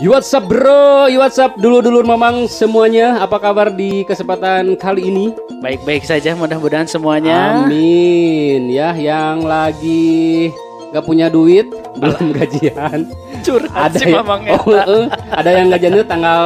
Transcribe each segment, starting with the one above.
What's up bro, what's up dulur-dulur mamang semuanya. Apa kabar di kesempatan kali ini? Baik-baik saja mudah-mudahan semuanya. Amin. Ya, yang lagi gak punya duit, belum gajian. Curhat Ada si mamang ada yang gajiannya tanggal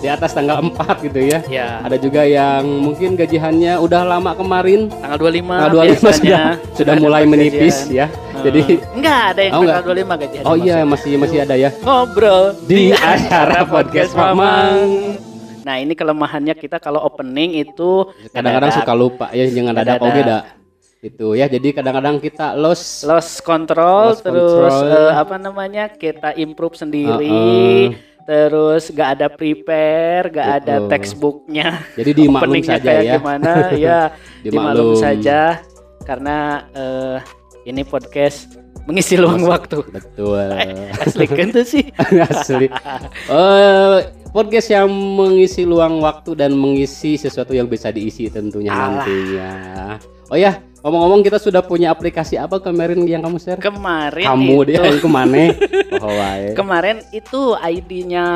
di atas tanggal 4 gitu ya. Ya. Ada juga yang mungkin gajiannya udah lama kemarin. Tanggal 25. Tanggal 25 sudah mulai menipis ya. Jadi enggak ada yang tanggal 25 gajian. Oh iya, masih ada ya. Ngobrol Di acara podcast mamang. Nah, ini kelemahannya kita kalau opening itu Kadang-kadang suka lupa ya, jangan ada oke dah. Itu ya, jadi kadang-kadang kita lost control, Lost terus control. kita improve sendiri. Terus gak ada prepare, gak ada Betul. textbooknya. Jadi dimaklum Openingnya saja kayak ya. gimana? Ya, dimaklum Dimaklum. saja karena ini podcast mengisi luang waktu. Betul. Asli kan tuh sih. Asli. Podcast yang mengisi luang waktu dan mengisi sesuatu yang bisa diisi tentunya nantinya. Oh ya, ngomong-ngomong kita sudah punya aplikasi apa kemarin yang kamu share? Kemarin Kamu itu, dia yang kemana? Oh, wae. kemarin itu ID-nya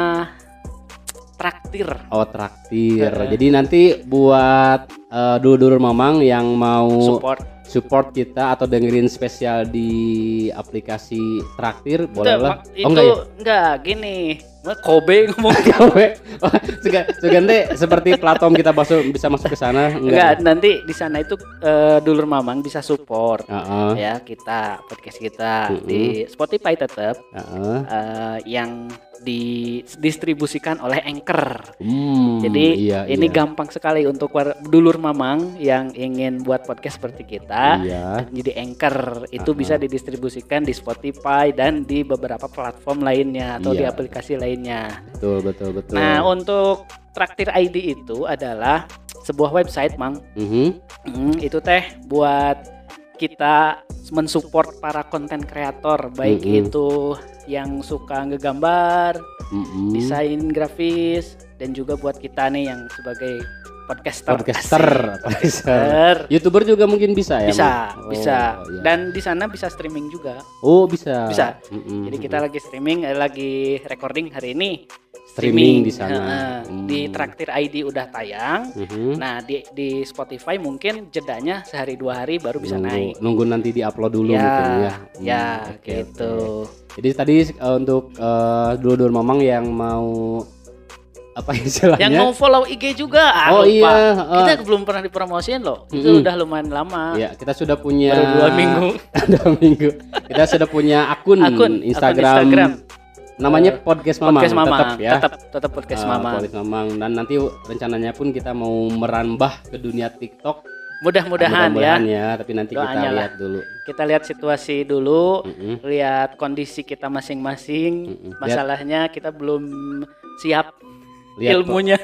Traktir. Oh, traktir. Jadi nanti buat dulur-dulur mamang yang mau support kita atau dengerin spesial di aplikasi Traktir boleh lah. Itu enggak gini. Kobe ngomong. Sugante seperti platform kita bisa masuk ke sana Enggak, nanti di sana itu dulur mamang bisa support. Ya, podcast kita di Spotify tetap. Yang didistribusikan oleh Anchor. Jadi ini gampang sekali untuk dulur mamang yang ingin buat podcast seperti kita. Jadi Anchor itu bisa didistribusikan di Spotify dan di beberapa platform lainnya atau di aplikasi lainnya. Betul. Nah, untuk Traktir ID itu adalah sebuah website, Mang. Itu teh buat kita mensupport para konten kreator, baik itu yang suka ngegambar, desain grafis, dan juga buat kita nih yang sebagai podcaster. YouTuber juga mungkin bisa ya? Bisa. Dan di sana bisa streaming juga. Oh, bisa. Jadi kita lagi streaming, lagi recording hari ini. Streaming di sana. Di Traktir ID udah tayang. Nah, di Spotify mungkin jedanya sehari 2 hari baru bisa naik. Nunggu nanti di-upload dulu mungkin ya. Gitu. Jadi tadi untuk dulur-dulur mamang yang mau apa istilahnya? Yang mau follow IG juga. Oh lupa. iya. Kita belum pernah dipromosiin loh. Itu udah lumayan lama. Ya, kita sudah punya baru 2 minggu. 2 minggu. Kita sudah punya akun Instagram. Namanya Podcast Mamang. Tetap ya. Tetap Podcast Mamang. Podcast Mamang, dan nanti rencananya pun kita mau merambah ke dunia TikTok. Mudah-mudahan ya, tapi nanti doanya kita lah. lihat dulu. Kita lihat situasi dulu, lihat kondisi kita masing-masing. Masalahnya kita belum siap ilmunya.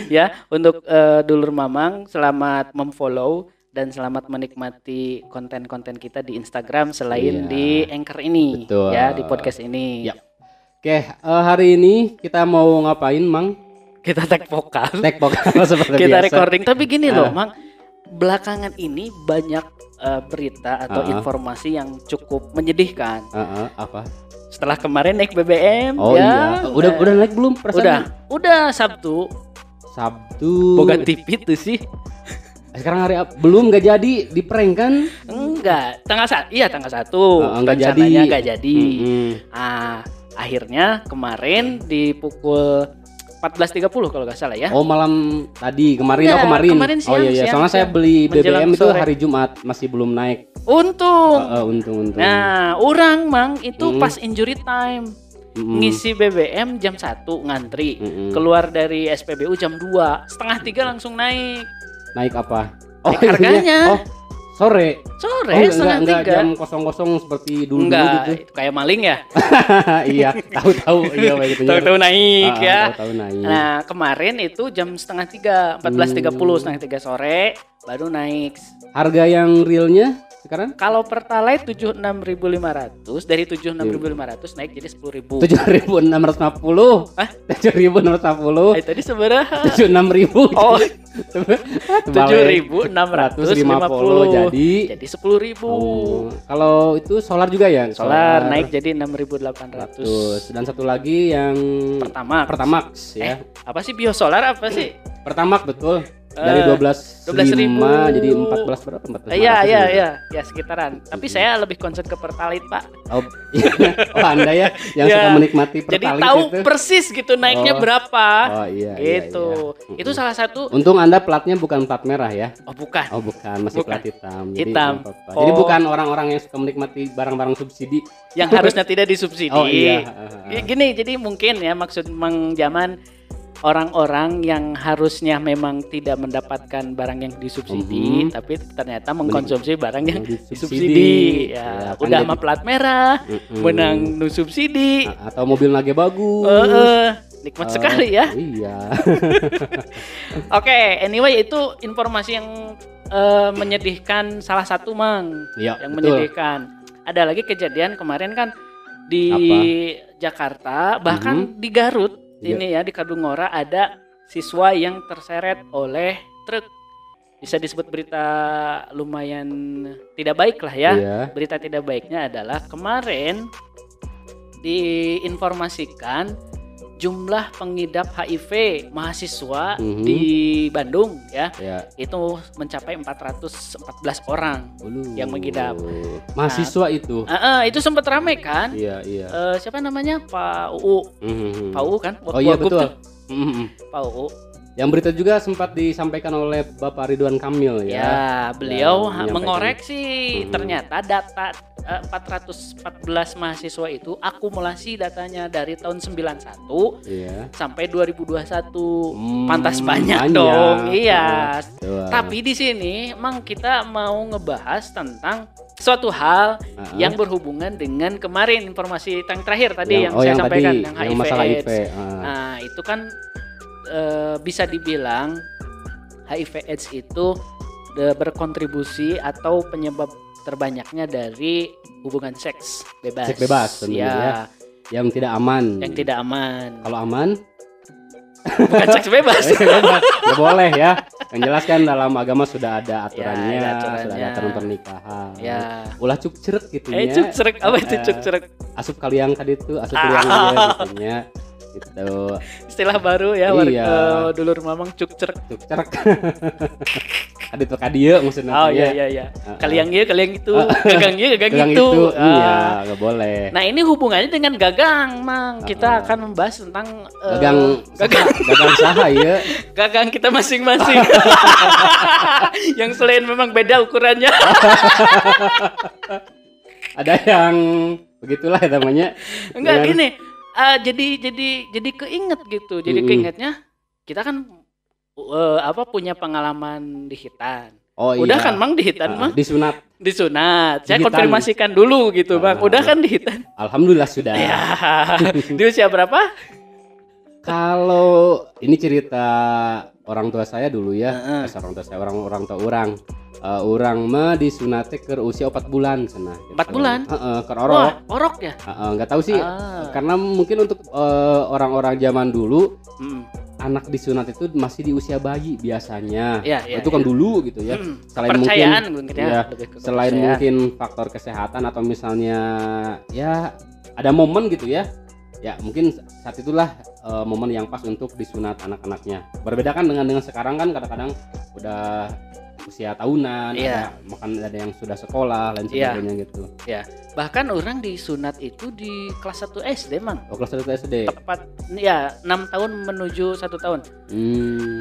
Ya, untuk dulur mamang selamat memfollow dan selamat menikmati konten-konten kita di Instagram selain di Anchor ini. Betul. Ya, di podcast ini. Oke, hari ini kita mau ngapain, Mang? Kita tag vokal seperti kita biasa. recording, tapi gini loh, Mang, belakangan ini banyak berita atau informasi yang cukup menyedihkan. Apa? Setelah kemarin naik BBM, udah naik belum perasaan? Udah Sabtu. Boga TV tuh sih. Sekarang hari belum nggak jadi di prank kan? Enggak, tanggal 1. Nggak jadi. Nggak jadi. Akhirnya kemarin di pukul 14.30 kalau nggak salah ya. Oh, malam tadi kemarin. Kemarin siang, oh iya. Soalnya saya beli BBM itu sore. hari Jumat, masih belum naik. Untung. Untung. Nah, orang Mang itu pas injury time. Ngisi BBM jam 1 ngantri. Keluar dari SPBU jam 2. Setengah 3 langsung naik. Naik apa? Naik harganya. Oh, sore. Setengah 3. Enggak jam kosong seperti dulu gitu. Kayak maling ya. Iya, tahu. Iya, tahu naik ya. Tahu naik. Nah, kemarin itu jam setengah 3, 14.30, setengah 3 sore baru naik. Harga yang realnya sekarang? Kalau Pertalite 76.500, dari 76.500 naik jadi 10.000. 7.650. Hah? 7.650. Tadi sebenarnya 76.000. Oh. 7.650 jadi 10.000. Kalau itu solar juga ya? Solar naik jadi 6.800. Dan satu lagi yang Pertamax ya. Apa sih biosolar apa sih? Pertamax betul. Dari 12.500 jadi 14 berapa? 14. Iya, sekitaran. Tapi saya lebih concern ke Pertalite, Pak. Oh, Anda ya yang suka menikmati Pertalite. Jadi tahu persis gitu naiknya berapa. Oh iya. Gitu. Iya. Itu salah satu. Untung Anda platnya bukan plat merah ya? Oh, bukan. Masih plat hitam. Hitam. Jadi bukan orang-orang yang suka menikmati barang-barang subsidi yang harusnya tidak disubsidi. Oh iya. Gini, jadi mungkin ya maksud Mang Jaman, orang-orang yang harusnya memang tidak mendapatkan barang yang disubsidi, tapi ternyata mengkonsumsi barang yang disubsidi. Ya, kan udah sama plat merah, menang nu subsidi. Atau mobil lagi bagus. Nikmat sekali ya. Iya. Oke, anyway itu informasi yang menyedihkan salah satu Mang. Ya, yang betul. Menyedihkan. Ada lagi kejadian kemarin kan di Jakarta, bahkan di Garut. Ini ya di Kadungora ada siswa yang terseret oleh truk. Bisa disebut berita lumayan tidak baik lah ya. Berita tidak baiknya adalah kemarin diinformasikan jumlah pengidap HIV mahasiswa di Bandung ya. Itu mencapai 414 orang yang mengidap. Mahasiswa itu. Itu sempat ramai kan? Iya. Siapa namanya? Pak UU. Pak UU kan? Oh iya betul. Pak UU. Yang berita juga sempat disampaikan oleh Bapak Ridwan Kamil ya. Ya, beliau mengoreksi ternyata data 414 mahasiswa itu akumulasi datanya dari tahun 91 sampai 2021. Pantas banyak dong. Iya. Tapi di sini emang kita mau ngebahas tentang suatu hal yang berhubungan dengan kemarin informasi yang terakhir tadi yang saya sampaikan yang HIV masalah AIDS. HIV. Nah, itu kan bisa dibilang HIV AIDS itu berkontribusi atau penyebab terbanyaknya dari hubungan seks bebas. Seks bebas ya. Yang tidak aman. Kalau aman? Bukan seks bebas. Ya boleh ya. Yang jelas kan dalam agama sudah ada aturannya, sudah ada aturan pernikahan. Ulah cuk cerek gitu ya. Cuk cerek apa itu cuk cerek? Asup kaliang tadi itu, asup kaliang gitu ya. Gitu. Istilah baru ya, dulur mamang cuk cerek. Ada tuh kadieu maksudnya. Oh iya. Kaliang itu, gagang itu. Iya, enggak boleh. Nah, ini hubungannya dengan gagang, Mang. Kita akan membahas tentang gagang saha ya. Gagang kita masing-masing. Yang selain memang beda ukurannya. Ada yang begitulah namanya. Enggak gini. Jadi keinget gitu. Jadi keingetnya kita kan punya pengalaman di Hitan. Oh iya. Udah kan Mang di Hitan mah? Disunat. Saya konfirmasikan dulu gitu Bang. Udah kan di Hitan? Alhamdulillah sudah. Ya. Di usia berapa? Kalau ini cerita orang tua saya dulu ya. Orang tua saya, orang tua orang. Orang mah disunate ke usia 4 bulan cenah. 4 bulan? Ke orok. Wah, orok ya? Enggak tahu sih. Karena mungkin untuk orang-orang zaman dulu anak disunat itu masih di usia bayi biasanya. Itu kan dulu gitu ya. Selain mungkin faktor kesehatan atau misalnya ya ada momen gitu ya. Ya mungkin saat itulah momen yang pas untuk disunat anak-anaknya. Berbeda kan dengan sekarang kan kadang-kadang udah usia tahunan, ada yang sudah sekolah lain sebagainya gitu. Ya, bahkan orang disunat itu di kelas 1 SD, Mang. Oh, kelas 1 SD. Tepat ya 6 tahun menuju 1 tahun.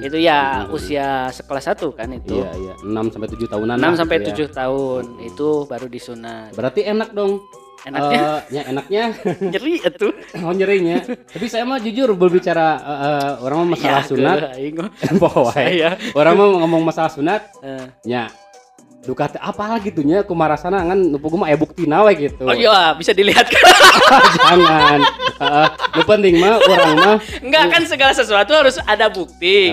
Itu ya usia sekelas 1 kan itu. Iya, 6 sampai 7 tahunan. 6 sampai 7 tahun itu baru disunat. Berarti enak dong. Enaknya nyeri itu. Oh, nyerinya. Tapi saya mah jujur berbicara orang mah masalah sunat. Orang mah ngomong masalah sunat. Nya duka apa gitu nya kumarasana ngan nu mah buktina we gitu. Oh iya, bisa dilihat kan. Jangan. Nu penting mah orang mah enggak kan segala sesuatu harus ada bukti.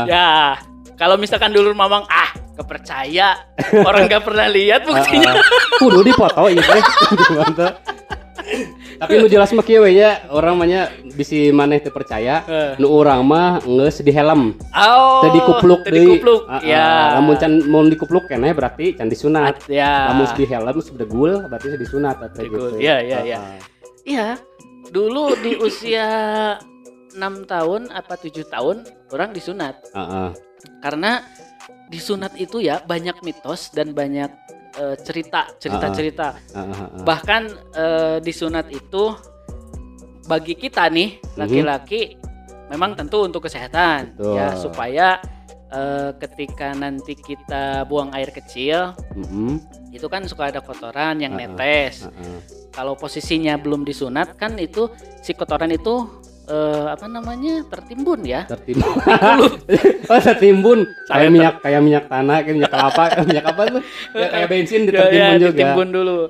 Ya, kalau misalkan dulur mamang kepercaya. Orang nggak pernah lihat buktinya. Kudu dipoto ieu teh. Tapi nu jelas mah kieu nya orang mah nya bisi maneh teu percaya, nu urang mah geus di helm. Oh. Teu dikupluk deui. Ya. Lamun can mun dikupluk keneh berarti can disunat. Ya. Lamun di helm segul berarti disunat atau gitu. Iya. Iya. Dulu di usia 6 tahun apa 7 tahun orang disunat. Karena disunat itu ya banyak mitos dan banyak cerita. Bahkan disunat itu bagi kita nih laki-laki memang tentu untuk kesehatan. Betul. Ya supaya ketika nanti kita buang air kecil itu kan suka ada kotoran yang netes. Kalau posisinya belum disunat kan itu si kotoran itu tertimbun ya. Tertimbun. Tertimbun. Kayak minyak tanah, kayak minyak kelapa, minyak apa tuh? Ya, kayak bensin ditertimbun juga. Ditimbun dulu.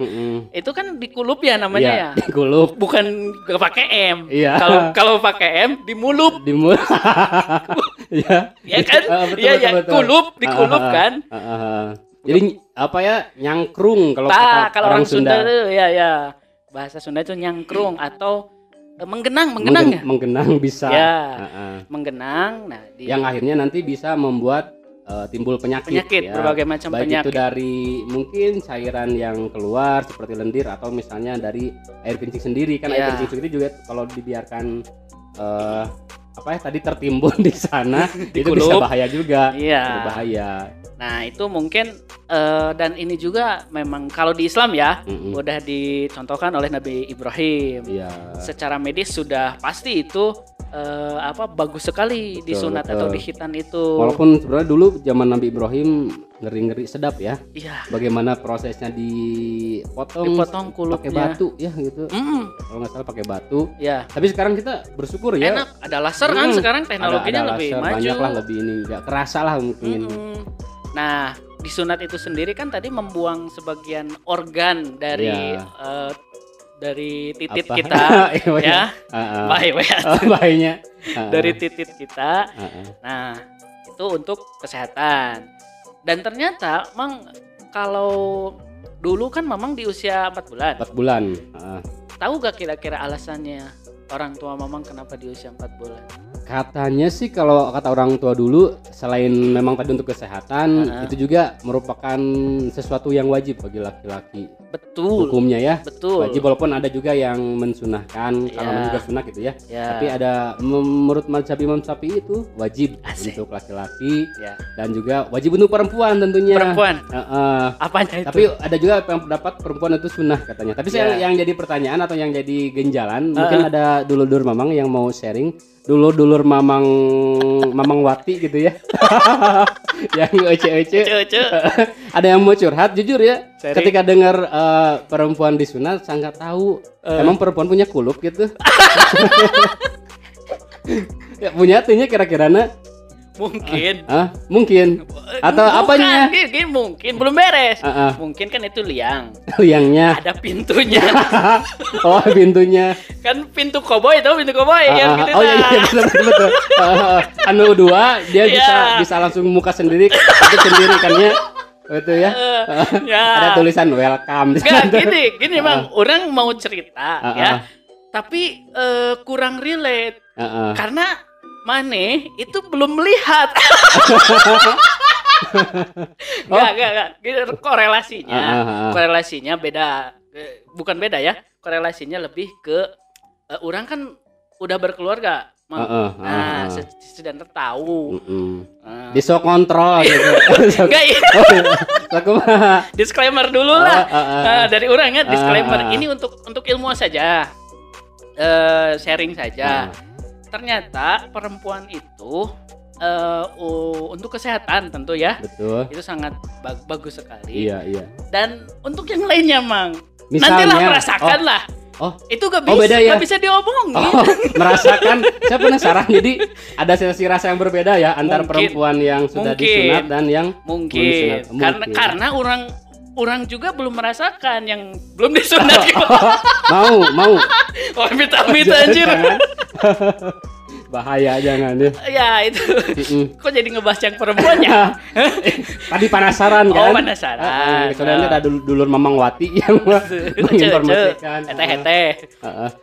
Itu kan dikulup ya namanya ya. Dikulup. Bukan pakai M. Iya. Kalau pakai M dimulup. Iya. Ya kan? Iya. Kulup, dikulup kan. Jadi apa ya? Nyangkrung kalau kata orang Sunda. Ya. Bahasa Sunda itu nyangkrung atau menggenang bisa ya, menggenang. Nah, yang akhirnya nanti bisa membuat timbul penyakit ya. Berbagai macam baik penyakit. Itu dari mungkin cairan yang keluar seperti lendir atau misalnya dari air kencing sendiri kan. Air kencing sendiri juga kalau dibiarkan tadi tertimbun di sana itu bisa bahaya juga. Iya. Berbahaya. Nah itu mungkin dan ini juga memang kalau di Islam ya udah dicontohkan oleh Nabi Ibrahim. Secara medis sudah pasti itu bagus sekali disunat atau dihitan itu. Walaupun sebenarnya dulu zaman Nabi Ibrahim ngeri-ngeri sedap ya. Iya. Bagaimana prosesnya dipotong kulupnya pakai batu ya gitu. Kalau nggak salah pakai batu. Ya. Tapi sekarang kita bersyukur ya. Enak, ada laser kan sekarang teknologinya ada lebih laser, maju. Banyak lah lebih ini, nggak kerasa lah mungkin. Nah, disunat itu sendiri kan tadi membuang sebagian organ dari dari titit kita ya. Bayinya. Dari titit kita. Nah, itu untuk kesehatan. Dan ternyata Mang kalau dulu kan Mamang di usia 4 bulan. 4 bulan. Tahu gak kira-kira alasannya orang tua Mamang kenapa di usia 4 bulan? Katanya sih kalau kata orang tua dulu selain memang tadi untuk kesehatan itu juga merupakan sesuatu yang wajib bagi laki-laki. Betul. Hukumnya ya. Betul. Wajib walaupun ada juga yang mensunahkan kalau juga sunah gitu ya. Tapi ada menurut mazhab Imam Syafi'i itu wajib untuk laki-laki dan juga wajib untuk perempuan tentunya. Perempuan. Apanya itu? Tapi ada juga yang pendapat perempuan itu sunnah katanya. Tapi yang jadi pertanyaan atau yang jadi genjalan mungkin ada dulur-dulur Mamang yang mau sharing. Dulur Mamang Wati gitu ya. Yang ece-ece. Ada yang mau curhat jujur ya. Sharing. Ketika dengar perempuan disunat sangat tahu emang perempuan punya kulup gitu. Ya, punya artinya kira-kira mungkin. Mungkin. Atau apanya? Mungkin belum beres. Mungkin kan itu liang. Liangnya. Ada pintunya. Oh, pintunya. Kan pintu koboi kan gitu. Oh iya betul. Anu dua dia bisa langsung muka sendiri, sendiri kan ya. Betul ya. Ada tulisan welcome. Gini Bang, orang mau cerita ya. Tapi kurang relate. Karena Mane itu belum melihat. Enggak. Korelasinya beda. Bukan beda ya. Korelasinya lebih ke orang kan udah berkeluarga. Nah, sudah tahu. Disok kontrol gitu. Enggak iya. Disclaimer dulu lah. Dari orangnya disclaimer. Ini untuk ilmu saja. Sharing saja. Ternyata perempuan itu untuk kesehatan tentu ya. Betul. Itu sangat bagus sekali. Iya. Dan untuk yang lainnya Mang, misalnya, nantilah merasakan lah. Itu gak bisa, beda ya? gak bisa diomongin. Merasakan, saya penasaran. Jadi ada sensasi rasa yang berbeda ya antara perempuan yang sudah disunat dan yang mungkin. Karena orang juga belum merasakan yang belum disunat. Mau. Amit anjir. Bahaya jangan ya. Ya itu. Kok jadi ngebahas yang perempuannya? Tadi penasaran kan? Oh penasaran. Soalnya ada dulur Mamang Wati yang menginformasikan. Hete.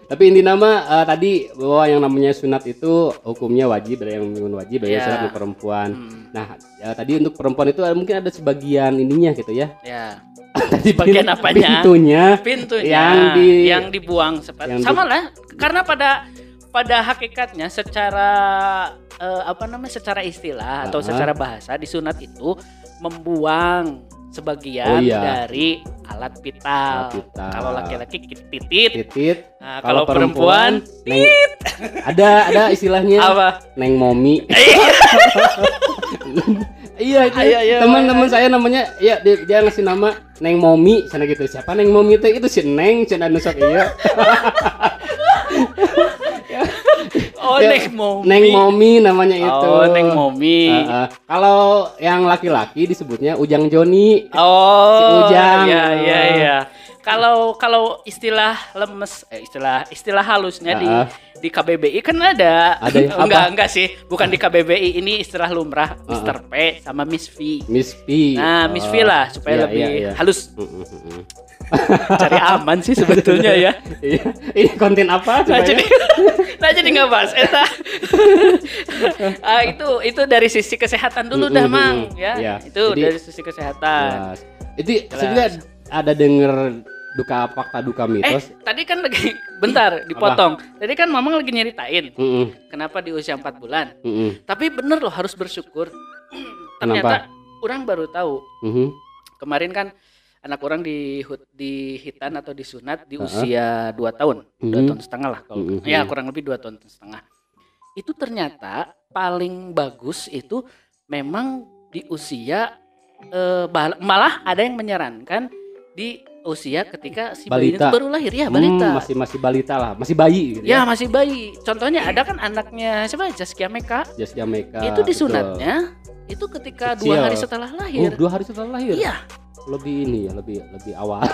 Tapi inti nama tadi bahwa yang namanya sunat itu hukumnya wajib, ada yang wajib, ada yang sunat untuk perempuan. Nah tadi untuk perempuan itu mungkin ada sebagian ininya gitu ya. Ya. Tadi bagian apanya? Pintunya yang dibuang sama lah karena pada hakikatnya secara secara istilah atau secara bahasa disunat itu membuang sebagian dari alat vital. Kalau laki-laki titit. Nah, kalau perempuan tit. Ada istilahnya apa? Neng momi. Iya itu teman-teman saya namanya dia ngasih nama Neng Momi sana gitu. Siapa Neng Momi itu si Neng cenah nusok iya. Oh Neng Momi. Neng Momi namanya itu. Oh Neng Momi. Kalau yang laki-laki disebutnya Ujang Joni. Oh si Ujang. Iya. Kalau istilah lemes istilah halusnya di KBBI kan ada enggak sih, bukan di KBBI, ini istilah lumrah Mr. P sama Miss V. Nah, Miss V lah supaya lebih halus. Cari aman sih sebetulnya ya. Ini konten apa supaya? Nah jadi nggak bahas itu dari sisi kesehatan dulu dah Mang ya. Itu jadi, dari sisi kesehatan. Itu juga ada denger fakta duka mitos. Tadi kan lagi bentar dipotong. Tadi kan Mamang lagi nyeritain kenapa di usia 4 bulan. Tapi bener loh harus bersyukur. Ternyata orang baru tahu. Kemarin kan anak orang di hitan atau disunat di usia 2 tahun, 2 tahun setengah lah kalau ya kurang lebih 2 tahun setengah. Itu ternyata paling bagus itu memang di usia malah ada yang menyarankan di usia ketika si bayi itu baru lahir ya, balita. Masih balita lah, masih bayi gitu ya. Masih bayi. Contohnya ada kan anaknya siapa? Zaskia Meka. Itu disunatnya itu ketika kecil. 2 hari setelah lahir. 2 hari setelah lahir. Iya. Lebih awal.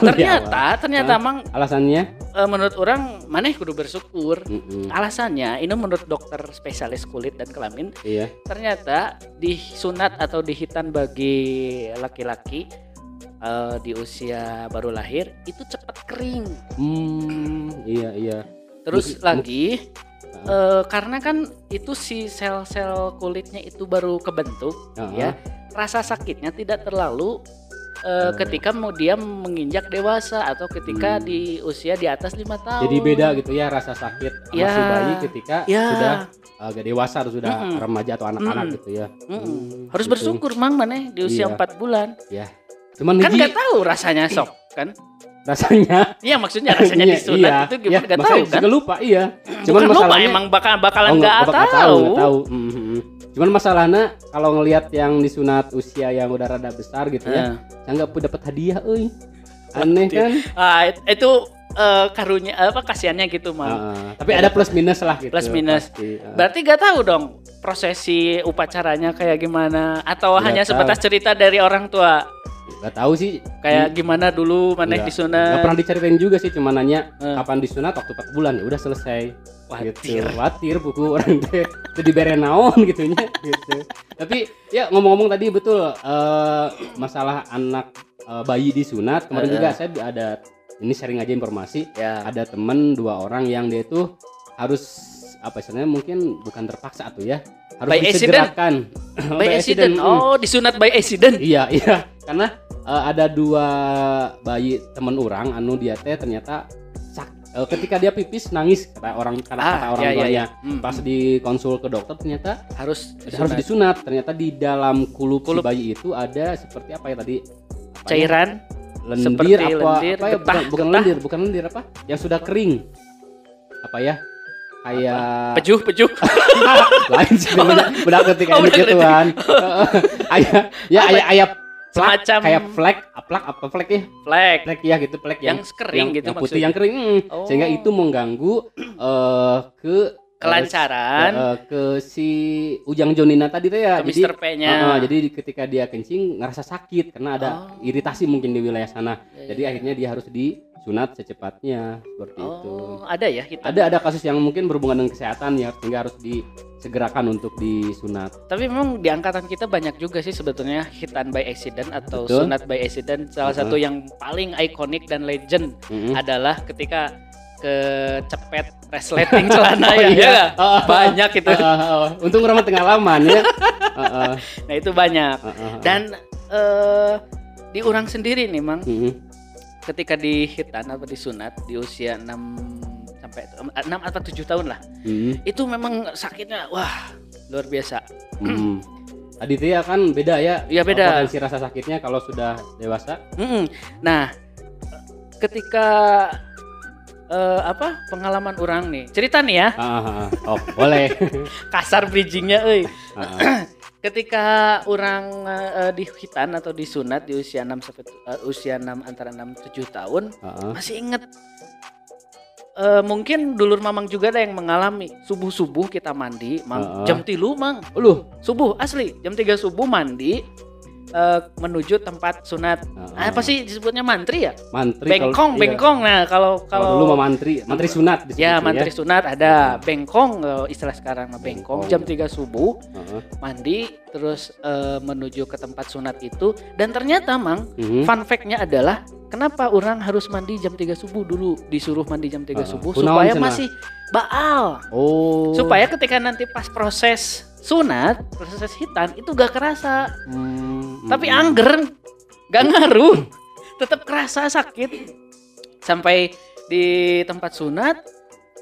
Ternyata Mang alasannya menurut orang maneh kudu bersyukur. Alasannya ini menurut dokter spesialis kulit dan kelamin. Iya. Ternyata disunat atau dihitan bagi laki-laki di usia baru lahir itu cepat kering. Iya. Terus lagi karena kan itu si sel-sel kulitnya itu baru kebentuk ya. Rasa sakitnya tidak terlalu ketika dia menginjak dewasa atau ketika di usia di atas 5 tahun. Jadi beda gitu ya rasa sakit masih bayi ketika sudah agak dewasa atau sudah remaja atau anak-anak gitu ya. Harus bersyukur Mang maneh di usia 4 bulan. Ya. Cuman kan nggak tahu rasanya sok kan? Rasanya? Iya maksudnya rasanya disunat itu gimana nggak tahu kan? Juga lupa iya. Cuman masalahnya emang bakalan nggak tahu. Cuman masalahnya kalau ngelihat yang disunat usia yang udah rada besar gitu ya, saya nggak dapat hadiah, aneh kan? Itu karunya kasihannya gitu Mang. Tapi ada plus minus lah gitu. Plus minus. Berarti nggak tahu dong prosesi upacaranya kayak gimana atau hanya sebatas cerita dari orang tua? Gak tahu sih kayak gimana dulu maneh disunat. Gak pernah diceritain juga sih, cuma nanya kapan disunat, waktu 4 bulan ya udah selesai. Watir buku orang teh jadi berenaon gitunya gitu. Tapi ya ngomong-ngomong tadi betul masalah anak bayi disunat. Kemarin juga saya ada ini sharing aja informasi. Ada temen 2 orang yang dia itu harus istilahnya mungkin bukan terpaksa tuh ya, harus disegerakan. By accident. Oh, disunat by accident. Iya. Karena ada 2 bayi temen orang anu dia teh ternyata ketika dia pipis nangis kata orang tuanya. Pas dikonsul ke dokter ternyata harus disunat. Ternyata di dalam kulup si bayi itu ada seperti apa ya tadi? Cairan lendir bukan lendir apa? Yang sudah kering. Apa ya? Kayak pejuh lain sih udah ketika gituan. Ayah semacam kayak flek ya gitu, flek yang kering gitu yang putih maksudnya. Yang kering sehingga itu mengganggu kelancaran ke si Ujang Jonina tadi tuh ya. Ke Mr. P-nya. Jadi ketika dia kencing ngerasa sakit karena ada iritasi mungkin di wilayah sana. Jadi akhirnya dia harus disunat secepatnya seperti itu. Ada ya? Ada kasus yang mungkin berhubungan dengan kesehatan ya, sehingga harus segerakan untuk disunat. Tapi memang di angkatan kita banyak juga sih sebetulnya khitan by accident atau Betul. sunat by accident. Salah satu yang paling ikonik dan legend adalah ketika kecepet resleting celana ya. Banyak itu. Untung orang pengalaman ya. Nah itu banyak. Dan di orang sendiri nih Mang, ketika di khitan atau disunat di usia 6 atau 7 tahun lah, itu memang sakitnya wah luar biasa. Aditya kan beda ya. Iya beda. Potensi rasa sakitnya kalau sudah dewasa. Nah ketika pengalaman orang nih cerita nih ya. Oh boleh. Kasar bridgingnya ketika orang di khitan atau disunat di usia 6 antara 6 7 tahun masih inget. Mungkin dulur mamang juga ada yang mengalami subuh kita mandi Mang, jam 3 Mang subuh asli jam 3 subuh mandi menuju tempat sunat. Apa sih disebutnya mantri ya? Mantri. Bengkong. Nah kalau dulu mah mantri sunat disebutnya. Ya mantri sunat ada. Bengkong istilah sekarang mah bengkong. Jam 3 subuh mandi terus menuju ke tempat sunat itu. Dan ternyata Mang, fun fact-nya adalah kenapa orang harus mandi jam 3 subuh dulu, disuruh mandi jam 3 subuh supaya masih baal. Supaya ketika nanti pas proses sunat, proses khitan itu gak kerasa. Tapi angger gak ngaruh. Tetap kerasa sakit. Sampai di tempat sunat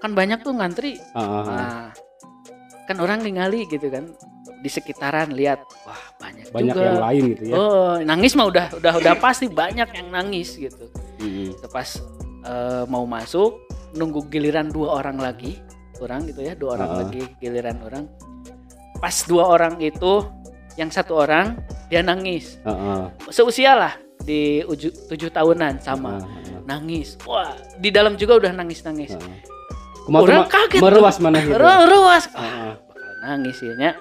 kan banyak tuh ngantri. Nah, kan orang ningali gitu kan di sekitaran lihat wah banyak juga yang lain gitu ya. Nangis mah udah pasti banyak yang nangis gitu. Pas mau masuk nunggu giliran 2 orang lagi orang gitu ya, 2 orang lagi giliran orang. Pas 2 orang itu yang 1 orang dia nangis. Seusia lah di 7 tahunan sama nangis. Wah di dalam juga udah nangis. Orang kaget. Meruas mana gitu. Meruas. Bakal nangis ya.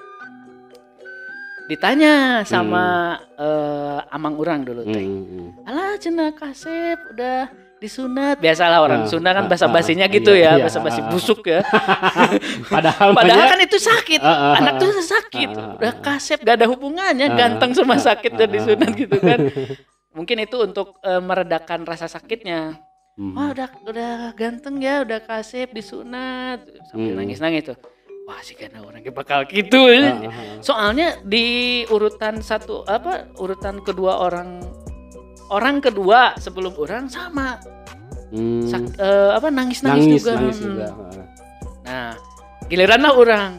Ditanya sama amang orang dulu teh. Alah cenah kasep udah disunat. Biasalah orang Sunda kan basa-basinya gitu ya, basa-basi busuk ya. Padahal kan itu sakit. Anak tuh sakit. Udah kasep gak ada hubungannya ganteng sama sakit dan disunat gitu kan. Mungkin itu untuk meredakan rasa sakitnya. Wah udah ganteng ya, udah kasep disunat sambil nangis-nangis tuh. Wah sih karena orangnya bakal gitu. Soalnya di urutan kedua orang kedua sebelum orang sama. Nangis juga. Nah, giliran lah orang.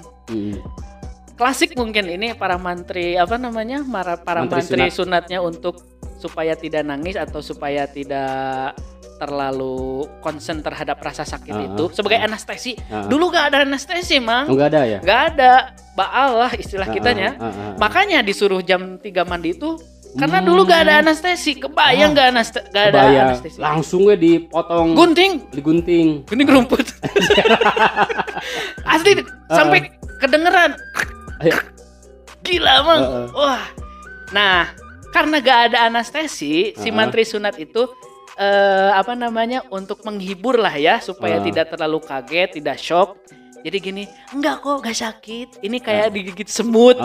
Klasik mungkin ini para mantri para mantri sunatnya untuk supaya tidak nangis atau supaya tidak terlalu konsen terhadap rasa sakit itu sebagai anestesi. Dulu gak ada anestesi Mang. Gak ada ya? Gak ada. Baal lah istilah kitanya. Makanya disuruh jam 3 mandi itu karena dulu gak ada anestesi. Kebayang gak ada anestesi. Langsungnya dipotong. Digunting rumput. Asli sampai kedengeran. Gila Mang. Wah. Nah karena gak ada anestesi si mantri sunat itu untuk menghibur lah ya supaya tidak terlalu kaget, tidak shock. Jadi gini, enggak kok, gak sakit. Ini kayak digigit semut.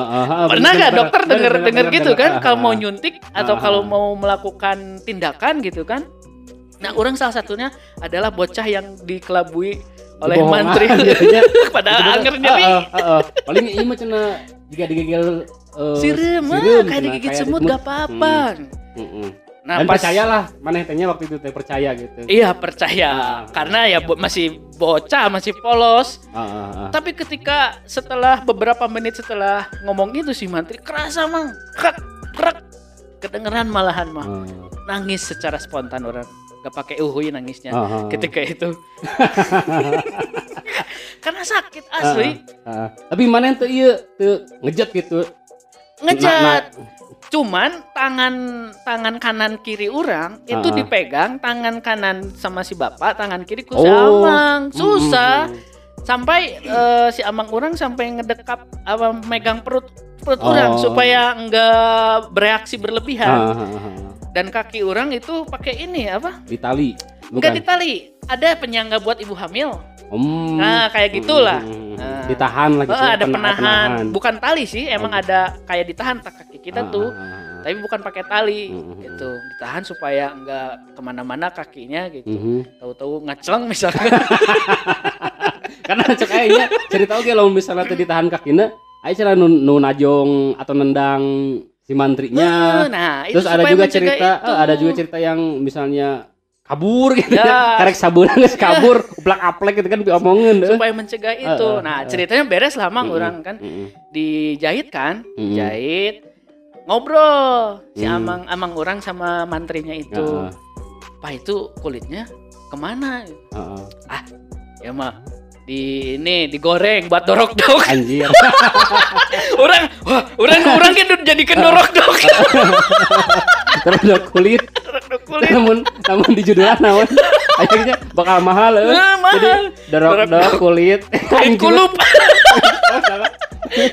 Pernah gak dokter denger gitu kan? Kalau mau nyuntik atau kalau mau melakukan tindakan gitu kan? Nah, orang salah satunya adalah bocah yang dikelabui oleh mantri. Padahal anger nyeri. Paling ini mah cenah jika digigil sireum kayak digigit semut gak apa-apa. Nah, percayalah maneh tehnya waktu itu teh percaya gitu. Iya percaya karena ya masih bocah masih polos. Tapi ketika setelah beberapa menit setelah ngomong itu si mantri kerasa Mang krek kedengeran malahan mah nangis secara spontan orang gak pakai uhuy nangisnya ketika itu. Karena sakit asli. Tapi maneh teu ieu teu ngejat gitu. Ngejat. Cuman tangan kanan kiri orang itu dipegang tangan kanan sama si bapak, tangan kiri ku si amang. Susah. Sampai si amang orang sampai ngedekap megang perut orang supaya enggak bereaksi berlebihan. Dan kaki orang itu pakai ini ditali. Enggak ditali. Ada penyangga buat ibu hamil. Nah, kayak gitulah. Nah, Ditahan lah gitu. Ada penahan. Bukan tali sih, emang ada kayak ditahan kaki kita tuh. Tapi bukan pakai tali gitu. Ditahan supaya enggak kemana-mana kakinya gitu. Tahu-tahu ngacleng misalkan. Karena cek kayaknya cerita oke kalau misalnya tadi ditahan kakina, aya cara nu najong atau nendang si mantrinya. Nah, terus ada juga cerita yang misalnya kabur gitu ya. Karek saburan geus kabur, uplak-aplek gitu kan diomongin supaya mencegah itu. Nah, ceritanya beres lah mang orang kan. Dijahit kan? Jahit. Ngobrol si amang orang sama mantrinya itu. Pak itu kulitnya kemana? Ya mah digoreng buat dorok-dok. Anjir. orang kan jadi dorok-dok. Dorok kulit. Namun di judelan naon. Akhirnya bakal mahal. Jadi dorok kulit. Kulup.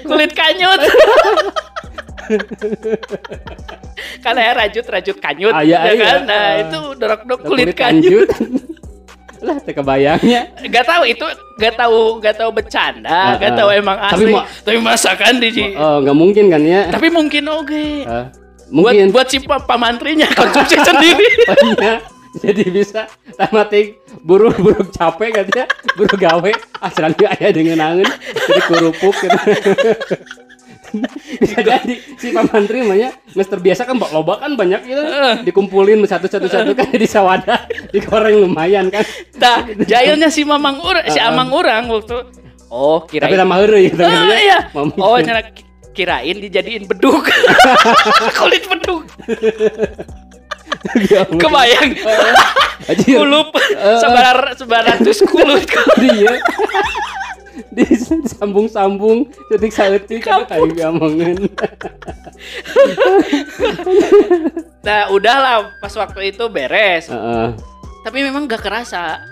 Kulit kanyut. Karena ya rajut kanyut ya kan. Nah, itu dorok-dok kulit kanyut. Lah kebayangnya nggak tahu bercanda, nggak tahu emang asli, tapi masakan nggak mungkin kan ya, tapi mungkin mungkin buat si pamantrinya konsumsi sendiri. Jadi bisa tamatik buru capek katanya, buru gawe asranya aya dengan angin jadi kurupuk gitu. Bisa jadi si pamantri namanya nges terbiasa kan loba kan banyak gitu dikumpulin satu kan jadi sawadah digoreng lumayan kan. Nah, jahilnya si amang urang waktu kirain tapi nama heureuy gitu iya. Kirain dijadiin bedug. Kulit bedug. Kebayang. Kulup sebaran terus kulit dia. Disambung-sambung cetik saeutik kan kayak ngomongin. Nah, udahlah pas waktu itu beres. Tapi memang gak kerasa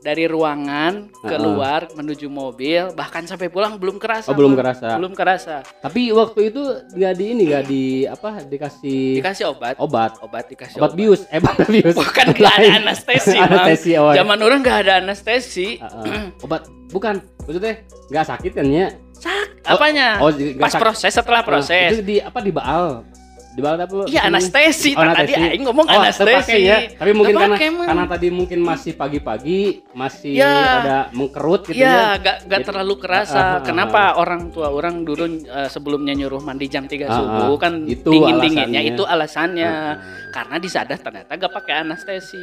dari ruangan keluar menuju mobil, bahkan sampai pulang belum kerasa. Belum kerasa. Belum kerasa. Tapi waktu itu dikasih obat bius. Bukan enggak ada anestesi, Bang. Zaman orang enggak ada anestesi. Obat bukan. Maksudnya enggak sakit kan ya? Apanya? Pas proses, setelah proses. Itu di baal. Di bawah apa? Iya, anestesi. Tadi aing ngomong anestesi. Ya. Tapi mungkin karena tadi mungkin masih pagi-pagi, masih ada mengkerut gitu ya. Iya, enggak terlalu kerasa. Kenapa orang tua orang dulu sebelumnya nyuruh mandi jam 3 subuh kan dingin-dinginnya itu alasannya. Karena di sana ternyata enggak pakai anestesi.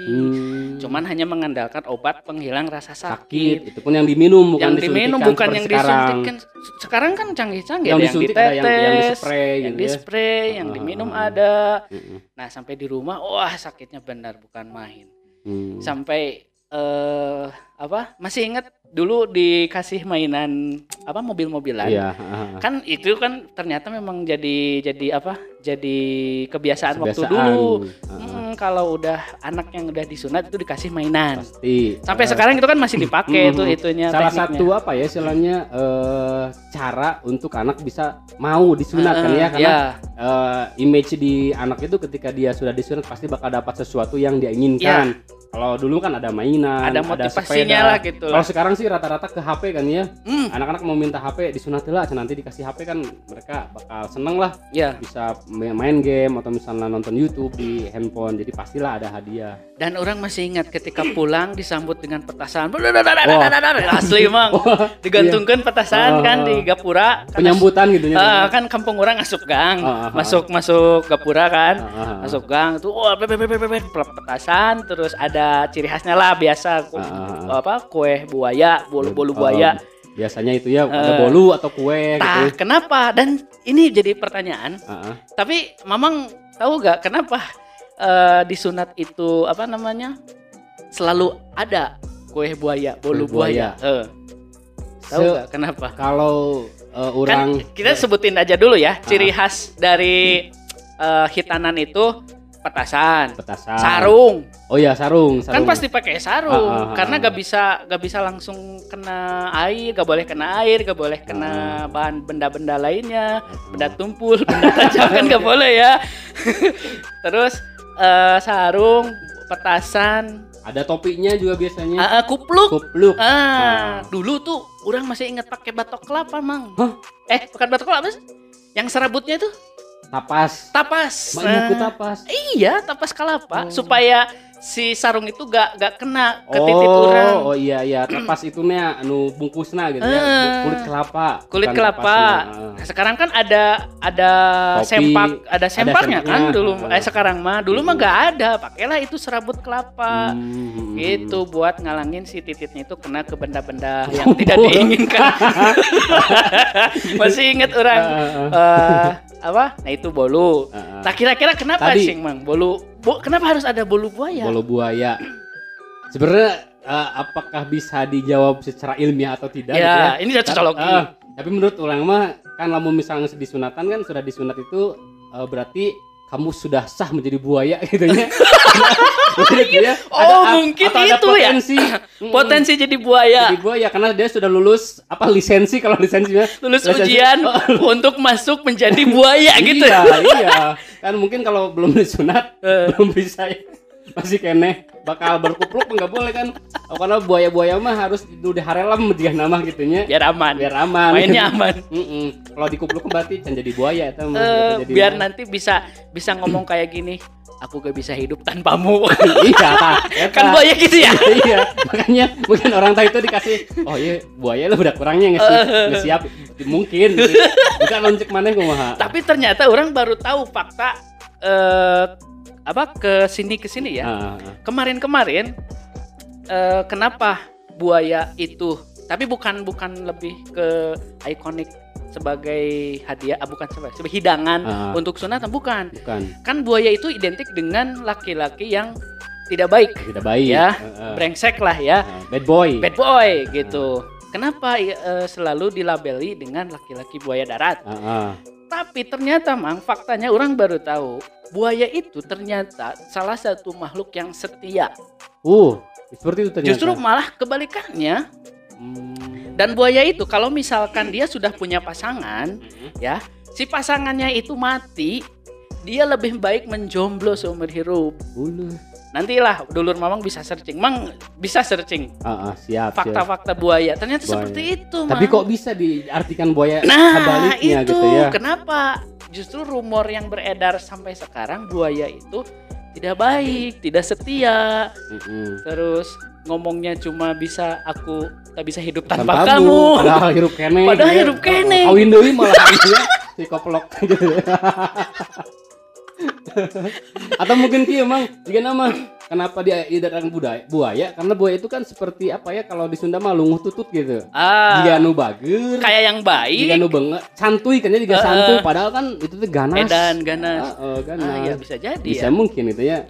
Cuman hanya mengandalkan obat penghilang rasa sakit. Itu pun yang diminum bukan bukan yang disuntikan. Sekarang kan canggih-canggih yang ditetes, yang dispray, yang diminum ada. Nah, sampai di rumah sakitnya benar bukan main. Sampai masih ingat dulu dikasih mainan mobil-mobilan. Kan itu kan ternyata memang jadi kebiasaan waktu dulu. Kalau udah anak yang udah disunat itu dikasih mainan. Pasti. Sampai sekarang itu kan masih dipakai itunya. Salah tekniknya. Satu istilahnya cara untuk anak bisa mau disunat kan ya, karena image di anak itu ketika dia sudah disunat pasti bakal dapat sesuatu yang dia inginkan. Kalau dulu kan ada mainan, ada motivasinya lah gitu. Kalau sekarang sih rata-rata ke HP kan ya. Anak-anak mau minta HP disunat lah, nanti dikasih HP kan mereka bakal seneng lah. Bisa main game atau misalnya nonton YouTube di handphone. Jadi pastilah ada hadiah. Dan orang masih ingat ketika pulang disambut dengan petasan. Asli emang. Digantungkan petasan kan di gapura. Penyambutan gitu ya. Kan kampung orang masuk gang. Masuk gapura kan. Masuk gang itu petasan, terus ada ciri khasnya lah biasa kue buaya, bolu buaya. Biasanya itu ya ada bolu atau kue gitu. Kenapa? Dan ini jadi pertanyaan. Tapi Mamang tahu gak kenapa disunat itu selalu ada kue buaya, bolu buaya. Tahu gak kenapa? Kalau orang kan kita sebutin aja dulu ya ciri khas dari hitanan itu. Petasan, sarung. Oh iya, sarung. Kan pasti pakai sarung karena gak bisa langsung kena air, gak boleh kena air, gak boleh kena bahan benda-benda lainnya, benda tumpul, benda tajam kan gak boleh ya. Terus sarung, petasan, Ada topinya juga biasanya. Kupluk. Kupluk. Dulu tuh orang masih ingat pakai batok kelapa, Mang. Hah? Bukan batok kelapa, yang serabutnya tuh Tapas. Banyak tapas. Iya, tapas kelapa supaya si sarung itu gak kena ke titik orang. Oh iya, tapas itunya anu bungkusna gitu ya. Kulit kelapa. Nah, sekarang kan ada Kopi, sempaknya kan dulu. Sekarang mah dulu mah gak ada. Pakailah itu serabut kelapa. Gitu buat ngalangin si titiknya itu kena ke benda-benda yang tidak diinginkan. Masih inget orang apa? Nah itu bolu. Nah kira-kira kenapa sih, Mang? Bolu. Kenapa harus ada bolu buaya? Bolu buaya. Sebenarnya apakah bisa dijawab secara ilmiah atau tidak? Ya, ini cocokologi. Tapi menurut orang mah kan lamun misalnya disunatan kan sudah disunat itu berarti kamu sudah sah menjadi buaya gitu ya. Mungkin itu potensi, ya. Potensi jadi buaya. Jadi buaya karena dia sudah lulus lisensi kalau lisensinya. Lulus ujian untuk masuk menjadi buaya gitu. Iya. Kan mungkin kalau belum disunat belum bisa ya. Masih kene bakal berkupluk enggak boleh kan. Karena buaya-buaya mah harus di harelem dia nama gitunya. Biar aman. Mainnya aman. Kalau dikupluk berarti can jadi buaya eta biar nanti bisa ngomong kayak gini. Aku gak bisa hidup tanpamu. Iya, kan buaya gitu ya. Iya, makanya mungkin orang tahu itu dikasih. Oh iya, buaya lah udah kurangnya nggak siap. Mungkin. Bukan loncek maneh kumaha. Tapi ternyata orang baru tahu fakta kesini ya. Kemarin kenapa buaya itu? Tapi bukan lebih ke ikonik sebagai hadiah, bukan sebagai hidangan untuk sunatan, bukan. Kan buaya itu identik dengan laki-laki yang tidak baik ya, brengsek lah ya, bad boy gitu. Kenapa selalu dilabeli dengan laki-laki buaya darat? Tapi ternyata Mang, faktanya orang baru tahu buaya itu ternyata salah satu makhluk yang setia. Seperti itu ternyata. Justru malah kebalikannya. Dan buaya itu kalau misalkan dia sudah punya pasangan, ya, si pasangannya itu mati, dia lebih baik menjomblo seumur hidup. Nantilah dulur Mamang bisa searching. Mang bisa searching. Siap. Fakta-fakta buaya. Ternyata buaya. Seperti itu, Mang. Tapi kok bisa diartikan buaya sebaliknya gitu ya? Kenapa? Justru rumor yang beredar sampai sekarang buaya itu tidak baik, tidak setia. Terus ngomongnya cuma aku tak bisa hidup tanpa kamu. Padahal hirup kene. Kawin deui malah si koplok gitu. Atau mungkin kieu Mang, jika nama kenapa dia idaran buaya? Karena buaya itu kan seperti apa ya, kalau di Sunda mah lunguh tutut gitu. Jika nu bager, kayak yang baik. Jika nu banget santuy kan juga santuy, padahal kan itu tuh ganas. Ganas. Ganas. Ya bisa jadi bisa ya. Mungkin itu ya.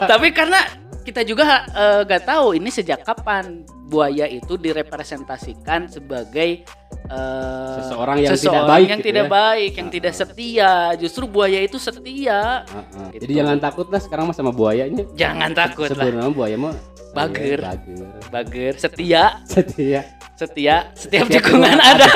Tapi karena kita juga gak tahu ini sejak kapan buaya itu direpresentasikan sebagai seseorang yang tidak baik, yang tidak baik, yang tidak setia. Justru buaya itu setia. Gitu. Jadi jangan takut lah sekarang sama buayanya. Jangan takut lah. Sebenarnya buaya mah bager, setia. Setiap tikungan ada.